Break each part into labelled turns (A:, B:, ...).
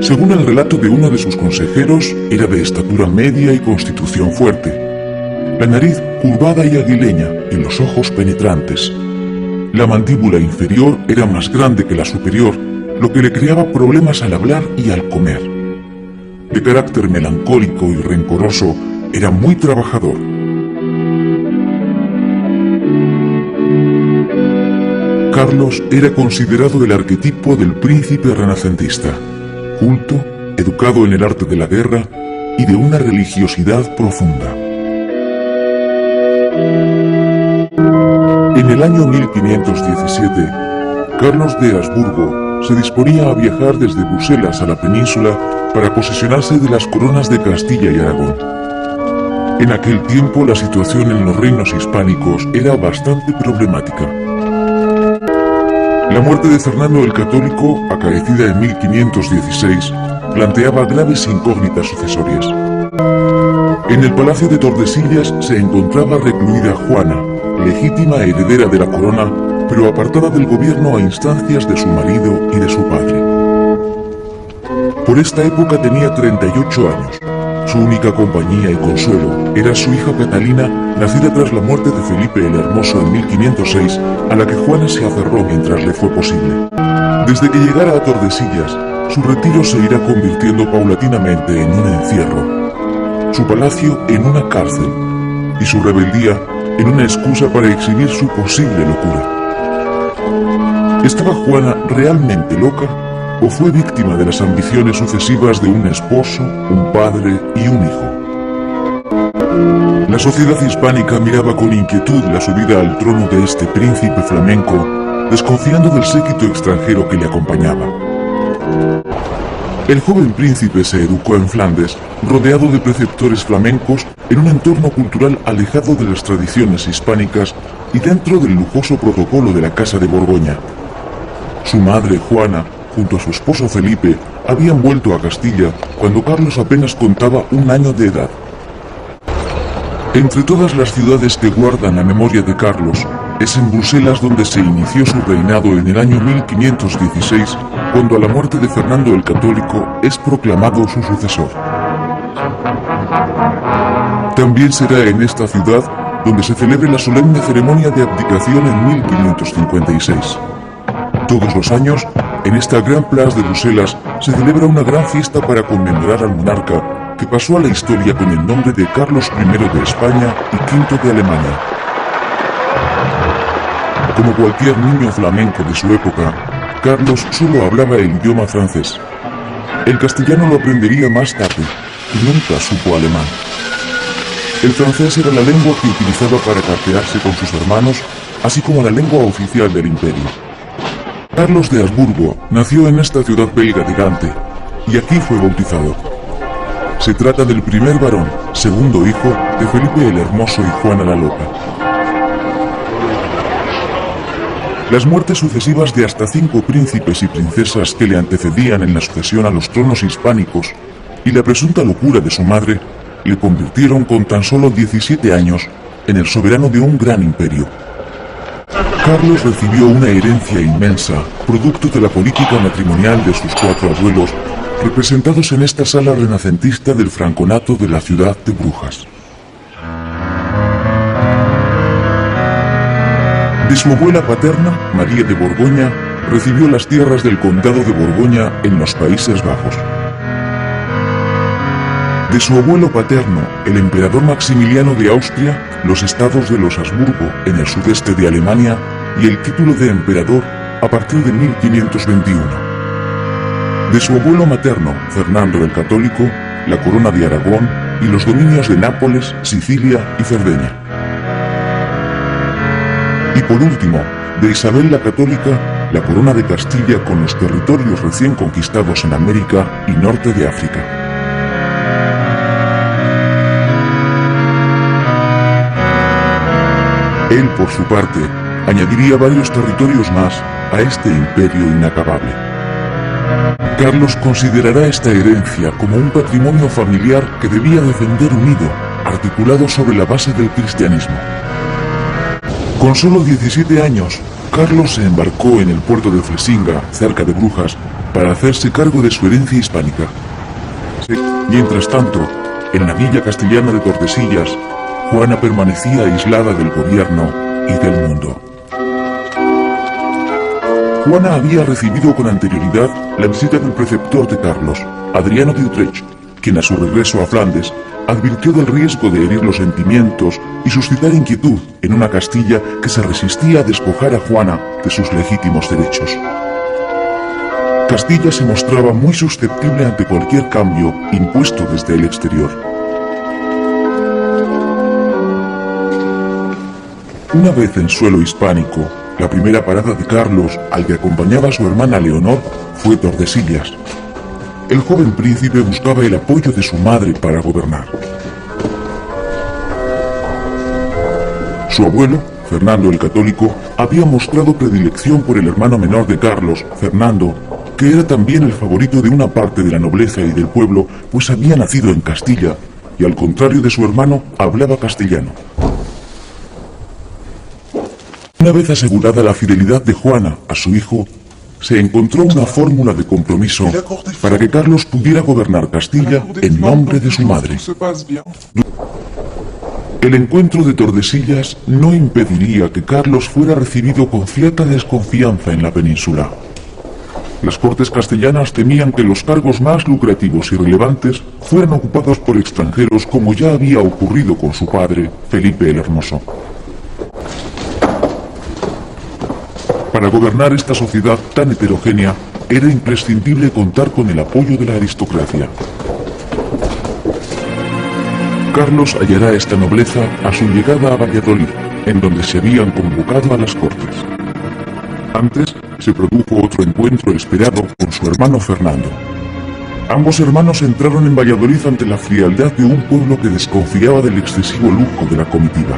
A: Según el relato de uno de sus consejeros, era de estatura media y constitución fuerte. La nariz curvada y aguileña y los ojos penetrantes. La mandíbula inferior era más grande que la superior, lo que le creaba problemas al hablar y al comer. De carácter melancólico y rencoroso, era muy trabajador. Carlos era considerado el arquetipo del príncipe renacentista, culto, educado en el arte de la guerra y de una religiosidad profunda. En el año 1517, Carlos de Habsburgo se disponía a viajar desde Bruselas a la península para posesionarse de las coronas de Castilla y Aragón. En aquel tiempo la situación en los reinos hispánicos era bastante problemática. La muerte de Fernando el Católico, acaecida en 1516, planteaba graves incógnitas sucesorias. En el palacio de Tordesillas se encontraba recluida Juana, legítima heredera de la corona, pero apartada del gobierno a instancias de su marido y de su padre. Por esta época tenía 38 años. Su única compañía y consuelo era su hija Catalina, nacida tras la muerte de Felipe el Hermoso en 1506, a la que Juana se aferró mientras le fue posible. Desde que llegara a Tordesillas, su retiro se irá convirtiendo paulatinamente en un encierro, su palacio en una cárcel y su rebeldía en una excusa para exhibir su posible locura. ¿Estaba Juana realmente loca o fue víctima de las ambiciones sucesivas de un esposo, un padre y un hijo? La sociedad hispánica miraba con inquietud la subida al trono de este príncipe flamenco, desconfiando del séquito extranjero que le acompañaba. El joven príncipe se educó en Flandes, rodeado de preceptores flamencos, en un entorno cultural alejado de las tradiciones hispánicas y dentro del lujoso protocolo de la Casa de Borgoña. Su madre, Juana, junto a su esposo Felipe, habían vuelto a Castilla cuando Carlos apenas contaba un año de edad. Entre todas las ciudades que guardan la memoria de Carlos, es en Bruselas donde se inició su reinado en el año 1516, cuando a la muerte de Fernando el Católico es proclamado su sucesor. También será en esta ciudad donde se celebre la solemne ceremonia de abdicación en 1556. Todos los años, en esta Gran Place de Bruselas se celebra una gran fiesta para conmemorar al monarca que pasó a la historia con el nombre de Carlos I de España y V de Alemania. Como cualquier niño flamenco de su época, Carlos solo hablaba el idioma francés. El castellano lo aprendería más tarde y nunca supo alemán. El francés era la lengua que utilizaba para cartearse con sus hermanos, así como la lengua oficial del imperio. Carlos de Habsburgo nació en esta ciudad belga de Gante, y aquí fue bautizado. Se trata del primer varón, segundo hijo de Felipe el Hermoso y Juana la Loca. Las muertes sucesivas de hasta 5 príncipes y princesas que le antecedían en la sucesión a los tronos hispánicos y la presunta locura de su madre le convirtieron con tan solo 17 años en el soberano de un gran imperio. Carlos recibió una herencia inmensa, producto de la política matrimonial de sus 4 abuelos, representados en esta sala renacentista del franconato de la ciudad de Brujas. De su abuela paterna, María de Borgoña, recibió las tierras del condado de Borgoña en los Países Bajos. De su abuelo paterno, el emperador Maximiliano de Austria, los estados de los Habsburgo en el sudeste de Alemania y el título de emperador a partir de 1521. De su abuelo materno, Fernando el Católico, la corona de Aragón y los dominios de Nápoles, Sicilia y Cerdeña. Y por último, de Isabel la Católica, la corona de Castilla con los territorios recién conquistados en América y norte de África. Él, por su parte, añadiría varios territorios más a este imperio inacabable. Carlos considerará esta herencia como un patrimonio familiar que debía defender unido, articulado sobre la base del cristianismo. Con solo 17 años, Carlos se embarcó en el puerto de Flesinga, cerca de Brujas, para hacerse cargo de su herencia hispánica. Mientras tanto, en la villa castellana de Tordesillas, Juana permanecía aislada del gobierno y del mundo. Juana había recibido con anterioridad la visita del preceptor de Carlos, Adriano de Utrecht, quien a su regreso a Flandes advirtió del riesgo de herir los sentimientos y suscitar inquietud en una Castilla que se resistía a despojar a Juana de sus legítimos derechos. Castilla se mostraba muy susceptible ante cualquier cambio impuesto desde el exterior. Una vez en suelo hispánico, la primera parada de Carlos, al que acompañaba a su hermana Leonor, fue Tordesillas. El joven príncipe buscaba el apoyo de su madre para gobernar. Su abuelo, Fernando el Católico, había mostrado predilección por el hermano menor de Carlos, Fernando, que era también el favorito de una parte de la nobleza y del pueblo, pues había nacido en Castilla, y al contrario de su hermano, hablaba castellano. Una vez asegurada la fidelidad de Juana a su hijo, se encontró una fórmula de compromiso para que Carlos pudiera gobernar Castilla en nombre de su madre. El encuentro de Tordesillas no impediría que Carlos fuera recibido con cierta desconfianza en la península. Las cortes castellanas temían que los cargos más lucrativos y relevantes fueran ocupados por extranjeros, como ya había ocurrido con su padre, Felipe el Hermoso. Para gobernar esta sociedad tan heterogénea, era imprescindible contar con el apoyo de la aristocracia. Carlos hallará esta nobleza a su llegada a Valladolid, en donde se habían convocado a las cortes. Antes se produjo otro encuentro esperado con su hermano Fernando. Ambos hermanos entraron en Valladolid ante la frialdad de un pueblo que desconfiaba del excesivo lujo de la comitiva.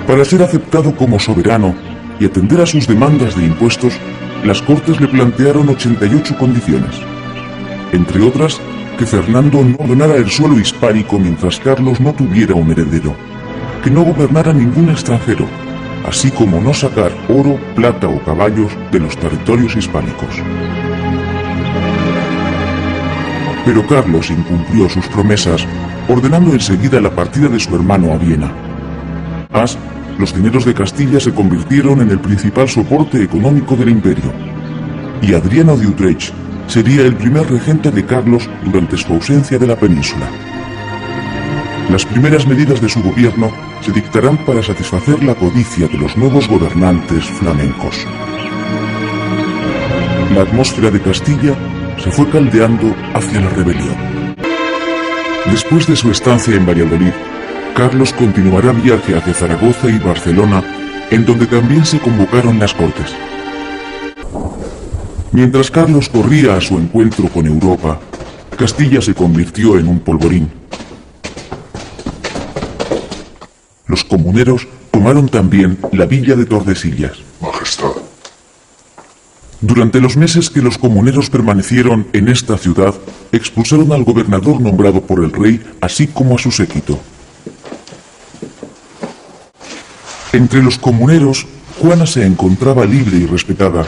A: Para ser aceptado como soberano y atender a sus demandas de impuestos, las Cortes le plantearon 88 condiciones. Entre otras, que Fernando no donara el suelo hispánico mientras Carlos no tuviera un heredero, que no gobernara ningún extranjero, así como no sacar oro, plata o caballos de los territorios hispánicos. Pero Carlos incumplió sus promesas, ordenando enseguida la partida de su hermano a Viena. Además, los dineros de Castilla se convirtieron en el principal soporte económico del imperio, y Adriano de Utrecht sería el primer regente de Carlos durante su ausencia de la península. Las primeras medidas de su gobierno se dictarán para satisfacer la codicia de los nuevos gobernantes flamencos. La atmósfera de Castilla se fue caldeando hacia la rebelión. Después de su estancia en Valladolid, Carlos continuará viaje hacia Zaragoza y Barcelona, en donde también se convocaron las Cortes. Mientras Carlos corría a su encuentro con Europa, Castilla se convirtió en un polvorín. Los comuneros tomaron también la villa de Tordesillas.
B: Majestad.
A: Durante los meses que los comuneros permanecieron en esta ciudad, expulsaron al gobernador nombrado por el rey, así como a su séquito. Entre los comuneros, Juana se encontraba libre y respetada,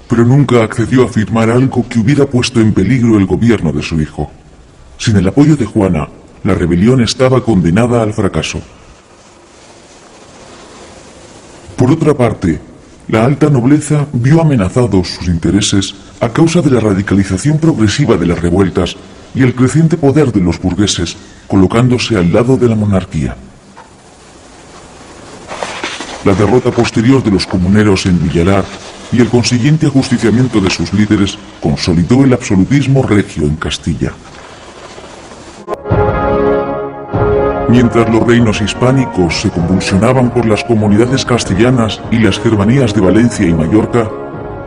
A: pero nunca accedió a firmar algo que hubiera puesto en peligro el gobierno de su hijo. Sin el apoyo de Juana, la rebelión estaba condenada al fracaso. Por otra parte, la alta nobleza vio amenazados sus intereses a causa de la radicalización progresiva de las revueltas y el creciente poder de los burgueses, colocándose al lado de la monarquía. La derrota posterior de los comuneros en Villalar y el consiguiente ajusticiamiento de sus líderes consolidó el absolutismo regio en Castilla. Mientras los reinos hispánicos se convulsionaban por las comunidades castellanas y las germanías de Valencia y Mallorca,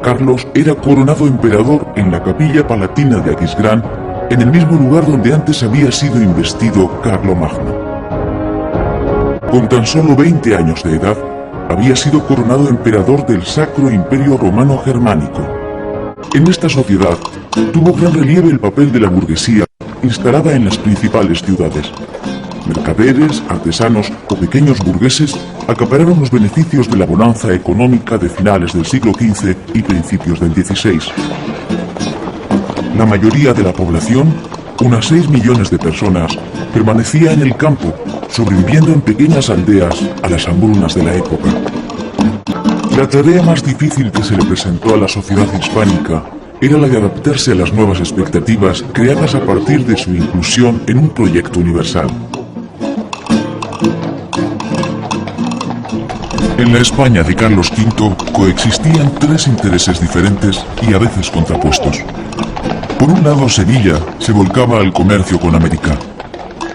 A: Carlos era coronado emperador en la capilla palatina de Aquisgrán, en el mismo lugar donde antes había sido investido Carlomagno. Con tan solo 20 años de edad, había sido coronado emperador del Sacro Imperio Romano Germánico. En esta sociedad tuvo gran relieve el papel de la burguesía instalada en las principales ciudades. Mercaderes, artesanos o pequeños burgueses acapararon los beneficios de la bonanza económica de finales del siglo XV y principios del XVI. La mayoría de la población, unas 6 millones de personas, permanecía en el campo, sobreviviendo en pequeñas aldeas a las hambrunas de la época. La tarea más difícil que se le presentó a la sociedad hispánica era la de adaptarse a las nuevas expectativas creadas a partir de su inclusión en un proyecto universal. En la España de Carlos V coexistían 3 intereses diferentes y a veces contrapuestos. Por un lado, Sevilla se volcaba al comercio con América.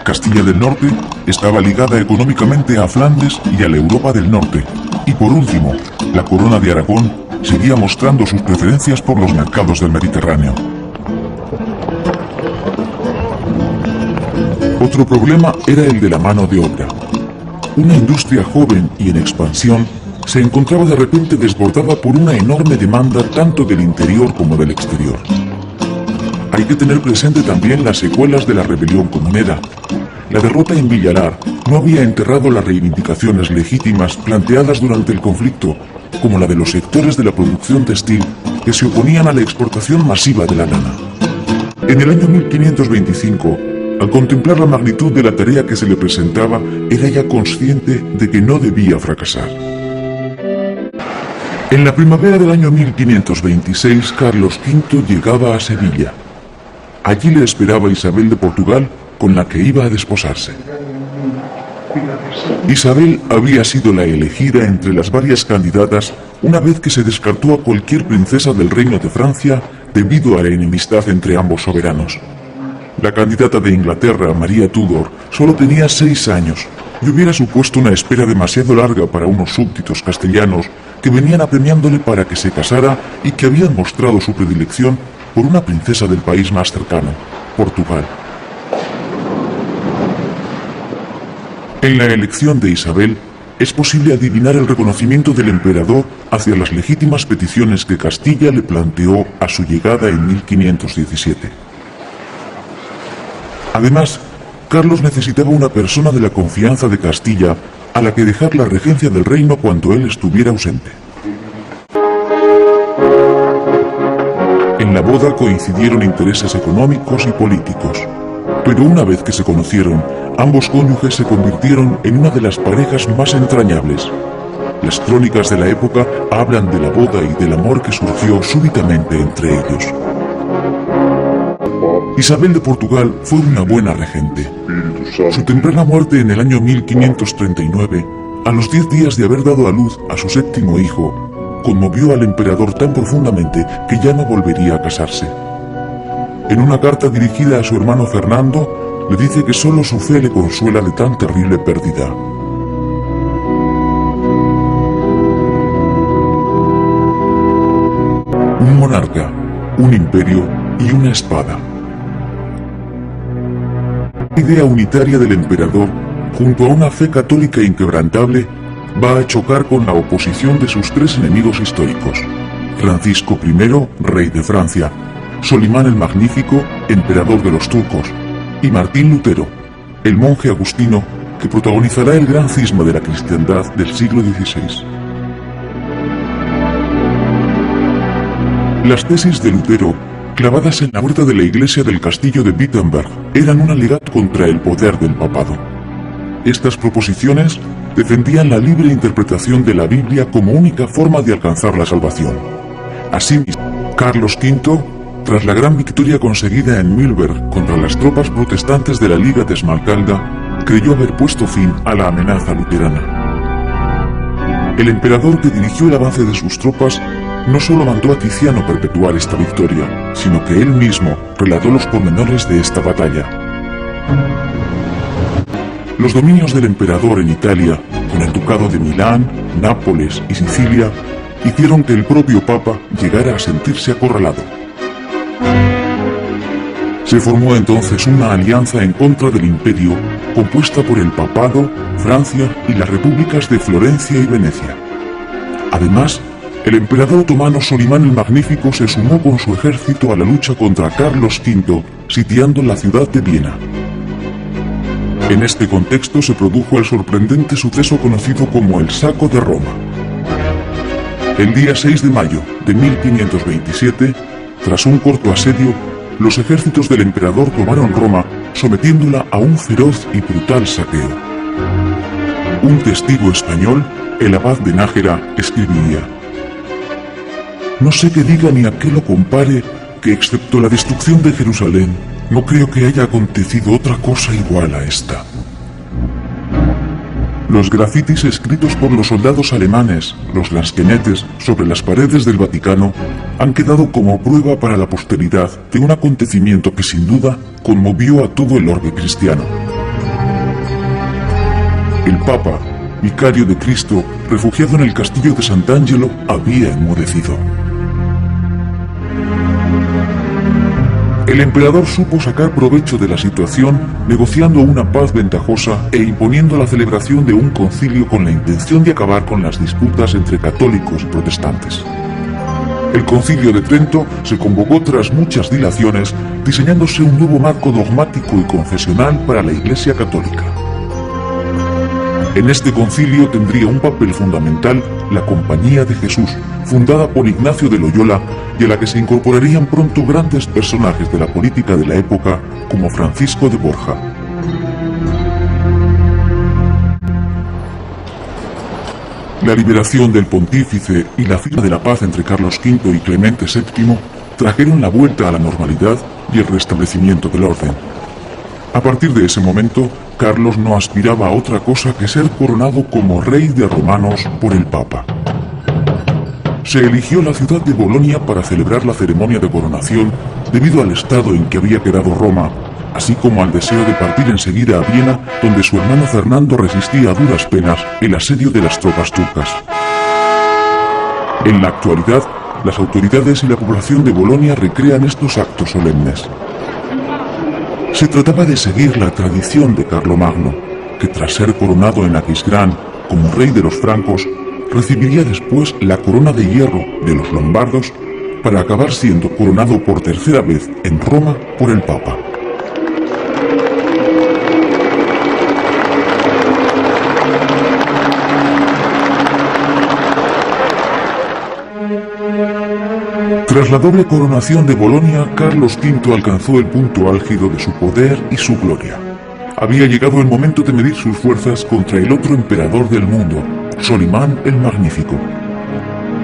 A: Castilla del Norte estaba ligada económicamente a Flandes y a la Europa del Norte. Y por último, la Corona de Aragón seguía mostrando sus preferencias por los mercados del Mediterráneo. Otro problema era el de la mano de obra. Una industria joven y en expansión se encontraba de repente desbordada por una enorme demanda tanto del interior como del exterior. Hay que tener presente también las secuelas de la rebelión comunera. La derrota en Villalar no había enterrado las reivindicaciones legítimas planteadas durante el conflicto, como la de los sectores de la producción textil que se oponían a la exportación masiva de la lana. En el año 1525, al contemplar la magnitud de la tarea que se le presentaba, era ya consciente de que no debía fracasar. En la primavera del año 1526, Carlos V llegaba a Sevilla. Allí le esperaba Isabel de Portugal, con la que iba a desposarse. Isabel había sido la elegida entre las varias candidatas una vez que se descartó a cualquier princesa del Reino de Francia debido a la enemistad entre ambos soberanos. La candidata de Inglaterra, María Tudor, solo tenía 6 años y hubiera supuesto una espera demasiado larga para unos súbditos castellanos que venían apremiándole para que se casara y que habían mostrado su predilección por una princesa del país más cercano, Portugal. En la elección de Isabel, es posible adivinar el reconocimiento del emperador hacia las legítimas peticiones que Castilla le planteó a su llegada en 1517. Además, Carlos necesitaba una persona de la confianza de Castilla a la que dejar la regencia del reino cuando él estuviera ausente. En la boda coincidieron intereses económicos y políticos, pero una vez que se conocieron, ambos cónyuges se convirtieron en una de las parejas más entrañables. Las crónicas de la época hablan de la boda y del amor que surgió súbitamente entre ellos. Isabel de Portugal fue una buena regente. Su temprana muerte en el año 1539, a los 10 días de haber dado a luz a su 7º hijo, conmovió al emperador tan profundamente que ya no volvería a casarse. En una carta dirigida a su hermano Fernando, le dice que solo su fe le consuela de tan terrible pérdida. Un monarca, un imperio y una espada. La idea unitaria del emperador, junto a una fe católica inquebrantable, va a chocar con la oposición de sus 3 enemigos históricos: Francisco I, rey de Francia; Solimán el Magnífico, emperador de los turcos; y Martín Lutero, el monje agustino que protagonizará el gran cisma de la cristiandad del siglo XVI. Las tesis de Lutero, clavadas en la puerta de la iglesia del castillo de Wittenberg, eran un alegato contra el poder del papado. Estas proposiciones defendían la libre interpretación de la Biblia como única forma de alcanzar la salvación. Asimismo, Carlos V, tras la gran victoria conseguida en Mühlberg contra las tropas protestantes de la Liga de Esmalcalda, creyó haber puesto fin a la amenaza luterana. El emperador que dirigió el avance de sus tropas no solo mandó a Tiziano perpetuar esta victoria, sino que él mismo relató los pormenores de esta batalla. Los dominios del emperador en Italia, con el ducado de Milán, Nápoles y Sicilia, hicieron que el propio Papa llegara a sentirse acorralado. Se formó entonces una alianza en contra del imperio, compuesta por el papado, Francia y las repúblicas de Florencia y Venecia. Además, el emperador otomano Solimán el Magnífico se sumó con su ejército a la lucha contra Carlos V, sitiando la ciudad de Viena. En este contexto se produjo el sorprendente suceso conocido como el Saco de Roma. El día 6 de mayo de 1527, tras un corto asedio, los ejércitos del emperador tomaron Roma, sometiéndola a un feroz y brutal saqueo. Un testigo español, el abad de Nájera, escribiría: «No sé qué diga ni a qué lo compare, que excepto la destrucción de Jerusalén, no creo que haya acontecido otra cosa igual a esta». Los grafitis escritos por los soldados alemanes, los lansquenetes, sobre las paredes del Vaticano, han quedado como prueba para la posteridad de un acontecimiento que sin duda conmovió a todo el orbe cristiano. El Papa, vicario de Cristo, refugiado en el castillo de Sant'Angelo, había enmudecido. El emperador supo sacar provecho de la situación, negociando una paz ventajosa e imponiendo la celebración de un concilio con la intención de acabar con las disputas entre católicos y protestantes. El Concilio de Trento se convocó tras muchas dilaciones, diseñándose un nuevo marco dogmático y confesional para la Iglesia católica. En este concilio tendría un papel fundamental la Compañía de Jesús, fundada por Ignacio de Loyola, y a la que se incorporarían pronto grandes personajes de la política de la época, como Francisco de Borja. La liberación del pontífice y la firma de la paz entre Carlos V y Clemente VII trajeron la vuelta a la normalidad y el restablecimiento del orden. A partir de ese momento, Carlos no aspiraba a otra cosa que ser coronado como rey de romanos por el Papa. Se eligió la ciudad de Bolonia para celebrar la ceremonia de coronación debido al estado en que había quedado Roma, así como al deseo de partir enseguida a Viena, donde su hermano Fernando resistía a duras penas el asedio de las tropas turcas. En la actualidad, las autoridades y la población de Bolonia recrean estos actos solemnes. Se trataba de seguir la tradición de Carlomagno, que tras ser coronado en Aquisgrán como rey de los francos, recibiría después la corona de hierro de los lombardos para acabar siendo coronado por tercera vez en Roma por el Papa. Tras la doble coronación de Bolonia, Carlos V alcanzó el punto álgido de su poder y su gloria. Había llegado el momento de medir sus fuerzas contra el otro emperador del mundo, Solimán el Magnífico.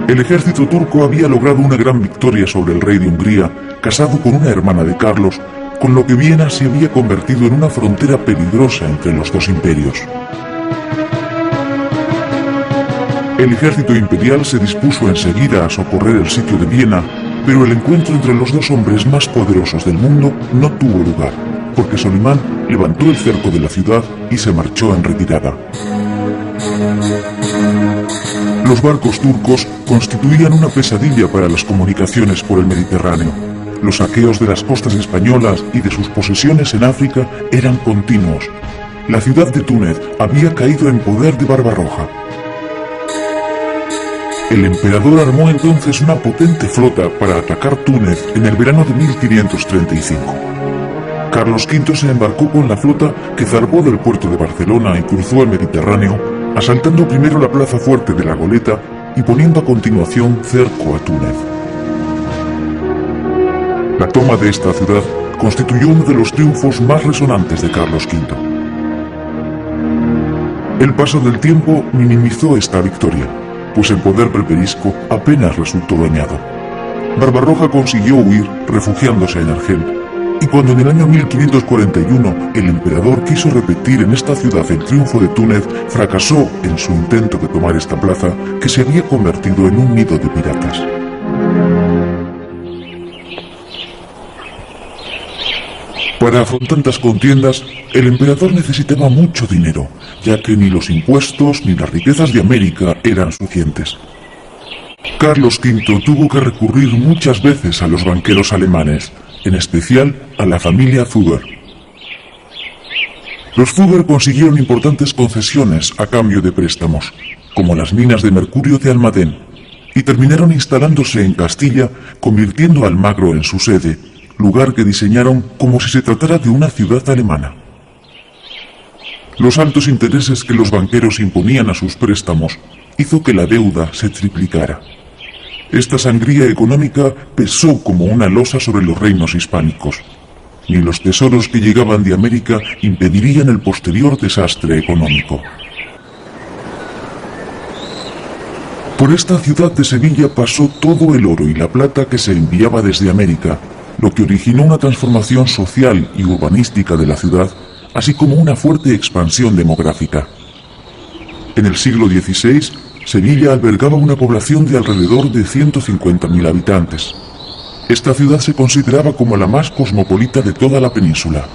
A: El ejército turco había logrado una gran victoria sobre el rey de Hungría, casado con una hermana de Carlos, con lo que Viena se había convertido en una frontera peligrosa entre los dos imperios. El ejército imperial se dispuso enseguida a socorrer el sitio de Viena, pero el encuentro entre los dos hombres más poderosos del mundo no tuvo lugar, porque Solimán levantó el cerco de la ciudad y se marchó en retirada. Los barcos turcos constituían una pesadilla para las comunicaciones por el Mediterráneo. Los saqueos de las costas españolas y de sus posesiones en África eran continuos. La ciudad de Túnez había caído en poder de Barbarroja. El emperador armó entonces una potente flota para atacar Túnez en el verano de 1535. Carlos V se embarcó con la flota que zarpó del puerto de Barcelona y cruzó el Mediterráneo, asaltando primero la plaza fuerte de la Goleta y poniendo a continuación cerco a Túnez. La toma de esta ciudad constituyó uno de los triunfos más resonantes de Carlos V. El paso del tiempo minimizó esta victoria, pues el poder berberisco apenas resultó dañado. Barbarroja consiguió huir refugiándose en Argel, y cuando en el año 1541 el emperador quiso repetir en esta ciudad el triunfo de Túnez, fracasó en su intento de tomar esta plaza, que se había convertido en un nido de piratas. Para afrontar tantas contiendas, el emperador necesitaba mucho dinero, ya que ni los impuestos ni las riquezas de América eran suficientes. Carlos V tuvo que recurrir muchas veces a los banqueros alemanes, en especial a la familia Fugger. Los Fugger consiguieron importantes concesiones a cambio de préstamos, como las minas de mercurio de Almadén, y terminaron instalándose en Castilla, convirtiendo a Almagro en su sede, lugar que diseñaron como si se tratara de una ciudad alemana. Los altos intereses que los banqueros imponían a sus préstamos hizo que la deuda se triplicara. Esta sangría económica pesó como una losa sobre los reinos hispánicos. Ni los tesoros que llegaban de América impedirían el posterior desastre económico. Por esta ciudad de Sevilla pasó todo el oro y la plata que se enviaba desde América, lo que originó una transformación social y urbanística de la ciudad, así como una fuerte expansión demográfica. En el siglo XVI, Sevilla albergaba una población de alrededor de 150.000 habitantes. Esta ciudad se consideraba como la más cosmopolita de toda la península.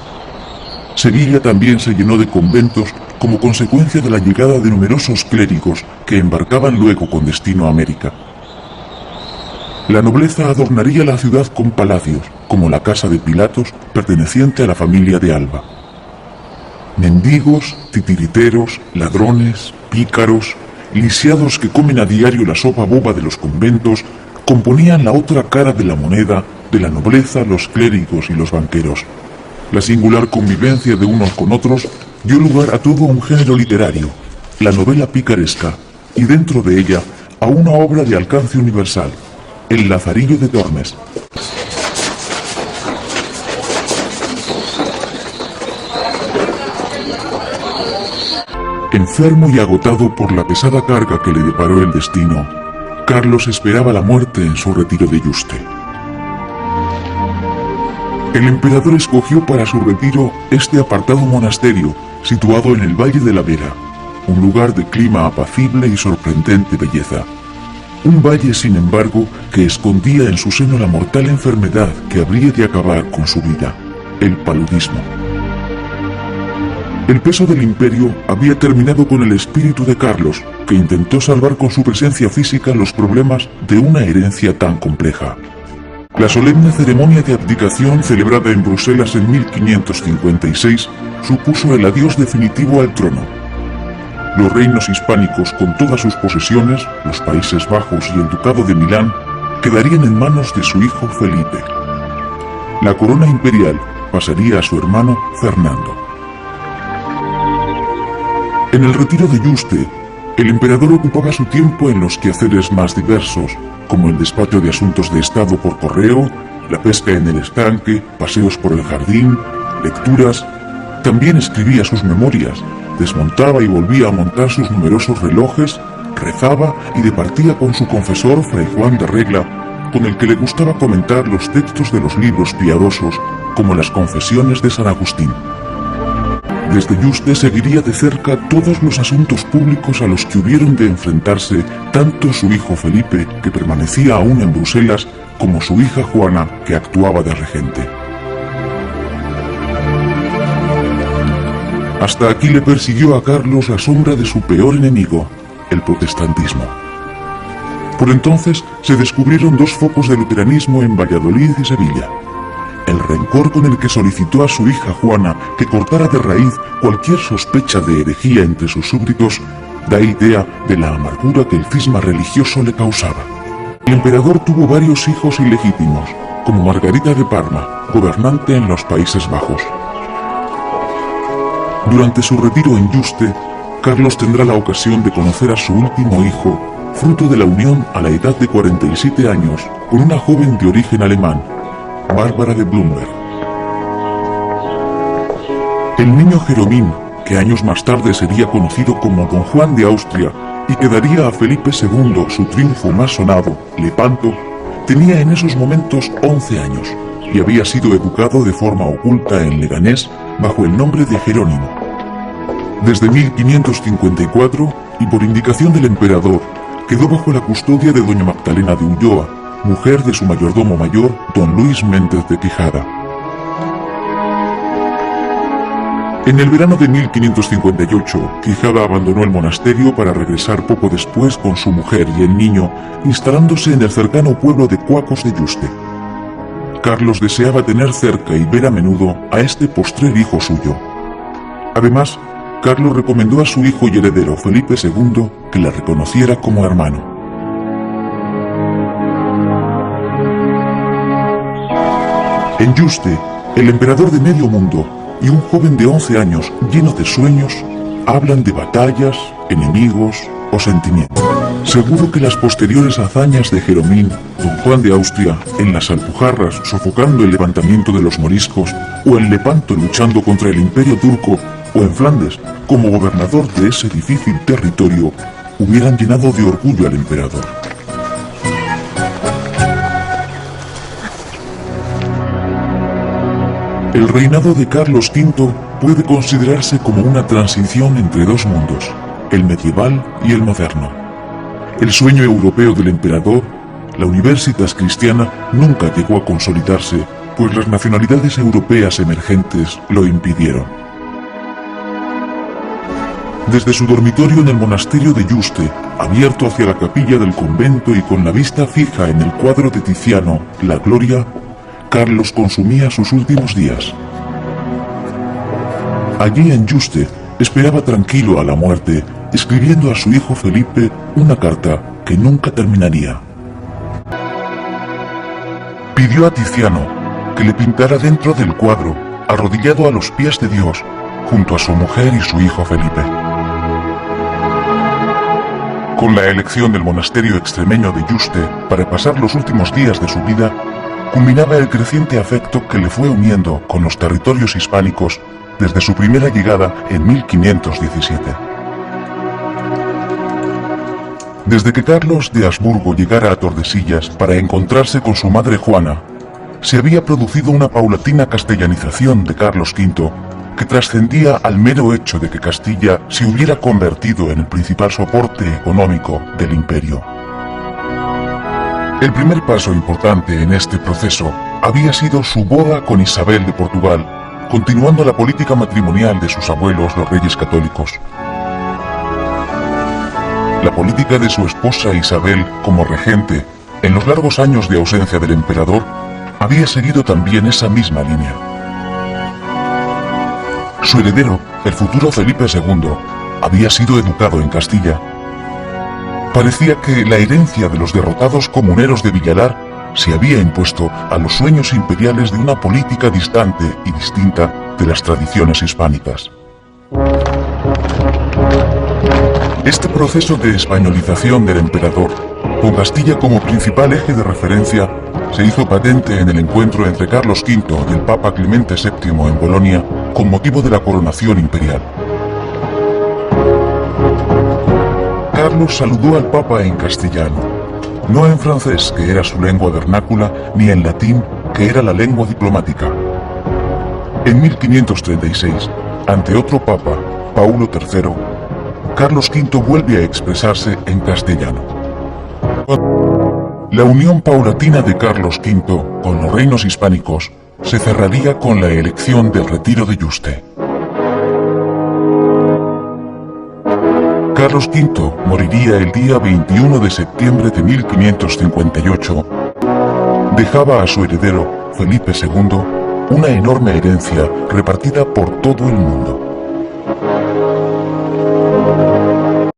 A: Sevilla también se llenó de conventos como consecuencia de la llegada de numerosos clérigos que embarcaban luego con destino a América. La nobleza adornaría la ciudad con palacios, como la casa de Pilatos, perteneciente a la familia de Alba. Mendigos, titiriteros, ladrones, pícaros, lisiados que comen a diario la sopa boba de los conventos, componían la otra cara de la moneda de la nobleza, los clérigos y los banqueros. La singular convivencia de unos con otros dio lugar a todo un género literario, la novela picaresca, y dentro de ella a una obra de alcance universal, El Lazarillo de Tormes. Enfermo y agotado por la pesada carga que le deparó el destino, Carlos esperaba la muerte en su retiro de Yuste. El emperador escogió para su retiro este apartado monasterio, situado en el Valle de la Vera, un lugar de clima apacible y sorprendente belleza. Un valle, sin embargo, que escondía en su seno la mortal enfermedad que habría de acabar con su vida, el paludismo. El peso del imperio había terminado con el espíritu de Carlos, que intentó salvar con su presencia física los problemas de una herencia tan compleja. La solemne ceremonia de abdicación celebrada en Bruselas en 1556 supuso el adiós definitivo al trono. Los reinos hispánicos con todas sus posesiones, los Países Bajos y el Ducado de Milán, quedarían en manos de su hijo Felipe. La corona imperial pasaría a su hermano Fernando. En el retiro de Yuste, el emperador ocupaba su tiempo en los quehaceres más diversos, como el despacho de asuntos de Estado por correo, la pesca en el estanque, paseos por el jardín, lecturas. También escribía sus memorias, desmontaba y volvía a montar sus numerosos relojes, rezaba y departía con su confesor Fray Juan de Regla, con el que le gustaba comentar los textos de los libros piadosos, como las Confesiones de San Agustín. Desde Yuste seguiría de cerca todos los asuntos públicos a los que hubieron de enfrentarse tanto su hijo Felipe, que permanecía aún en Bruselas, como su hija Juana, que actuaba de regente. Hasta aquí le persiguió a Carlos la sombra de su peor enemigo, el protestantismo. Por entonces se descubrieron dos focos de luteranismo en Valladolid y Sevilla. El rencor con el que solicitó a su hija Juana que cortara de raíz cualquier sospecha de herejía entre sus súbditos da idea de la amargura que el cisma religioso le causaba. El emperador tuvo varios hijos ilegítimos, como Margarita de Parma, gobernante en los Países Bajos. Durante su retiro en Yuste, Carlos tendrá la ocasión de conocer a su último hijo, fruto de la unión a la edad de 47 años con una joven de origen alemán, Bárbara de Blumberg. El niño Jeromín, que años más tarde sería conocido como Don Juan de Austria y que daría a Felipe II su triunfo más sonado, Lepanto, tenía en esos momentos 11 años y había sido educado de forma oculta en Leganés bajo el nombre de Jerónimo. Desde 1554, y por indicación del emperador, quedó bajo la custodia de doña Magdalena de Ulloa, mujer de su mayordomo mayor, don Luis Méndez de Quijada. En el verano de 1558, Quijada abandonó el monasterio para regresar poco después con su mujer y el niño, instalándose en el cercano pueblo de Cuacos de Yuste. Carlos deseaba tener cerca y ver a menudo a este postrer hijo suyo. Además, Carlos recomendó a su hijo y heredero Felipe II que la reconociera como hermano. En Yuste, el emperador de medio mundo, y un joven de 11 años lleno de sueños hablan de batallas, enemigos o sentimientos. Seguro que las posteriores hazañas de Jeromín, don Juan de Austria, en las Alpujarras sofocando el levantamiento de los moriscos, o en Lepanto luchando contra el Imperio turco, o en Flandes como gobernador de ese difícil territorio, hubieran llenado de orgullo al emperador. El reinado de Carlos V puede considerarse como una transición entre dos mundos, el medieval y el moderno. El sueño europeo del emperador, la Universitas Cristiana, nunca llegó a consolidarse, pues las nacionalidades europeas emergentes lo impidieron. Desde su dormitorio en el monasterio de Yuste, abierto hacia la capilla del convento y con la vista fija en el cuadro de Tiziano, La Gloria, Carlos consumía sus últimos días. Allí en Yuste, esperaba tranquilo a la muerte, escribiendo a su hijo Felipe una carta que nunca terminaría. Pidió a Tiziano que le pintara dentro del cuadro, arrodillado a los pies de Dios, junto a su mujer y su hijo Felipe. Con la elección del monasterio extremeño de Yuste para pasar los últimos días de su vida, culminaba el creciente afecto que le fue uniendo con los territorios hispánicos desde su primera llegada en 1517. Desde que Carlos de Habsburgo llegara a Tordesillas para encontrarse con su madre Juana, se había producido una paulatina castellanización de Carlos V que trascendía al mero hecho de que Castilla se hubiera convertido en el principal soporte económico del imperio. El primer paso importante en este proceso había sido su boda con Isabel de Portugal, continuando la política matrimonial de sus abuelos los reyes católicos. La política de su esposa Isabel como regente, en los largos años de ausencia del emperador, había seguido también esa misma línea. Su heredero, el futuro Felipe II, había sido educado en Castilla. Parecía que la herencia de los derrotados comuneros de Villalar se había impuesto a los sueños imperiales de una política distante y distinta de las tradiciones hispánicas. Este proceso de españolización del emperador, con Castilla como principal eje de referencia, se hizo patente en el encuentro entre Carlos V y el Papa Clemente VII en Bolonia con motivo de la coronación imperial. Carlos saludó al Papa en castellano, no en francés, que era su lengua vernácula, ni en latín, que era la lengua diplomática. En 1536, ante otro Papa, Paulo III, Carlos V vuelve a expresarse en castellano. La unión paulatina de Carlos V con los reinos hispánicos se cerraría con la elección del retiro de Yuste. Carlos V moriría el día 21 de septiembre de 1558. Dejaba a su heredero, Felipe II, una enorme herencia repartida por todo el mundo.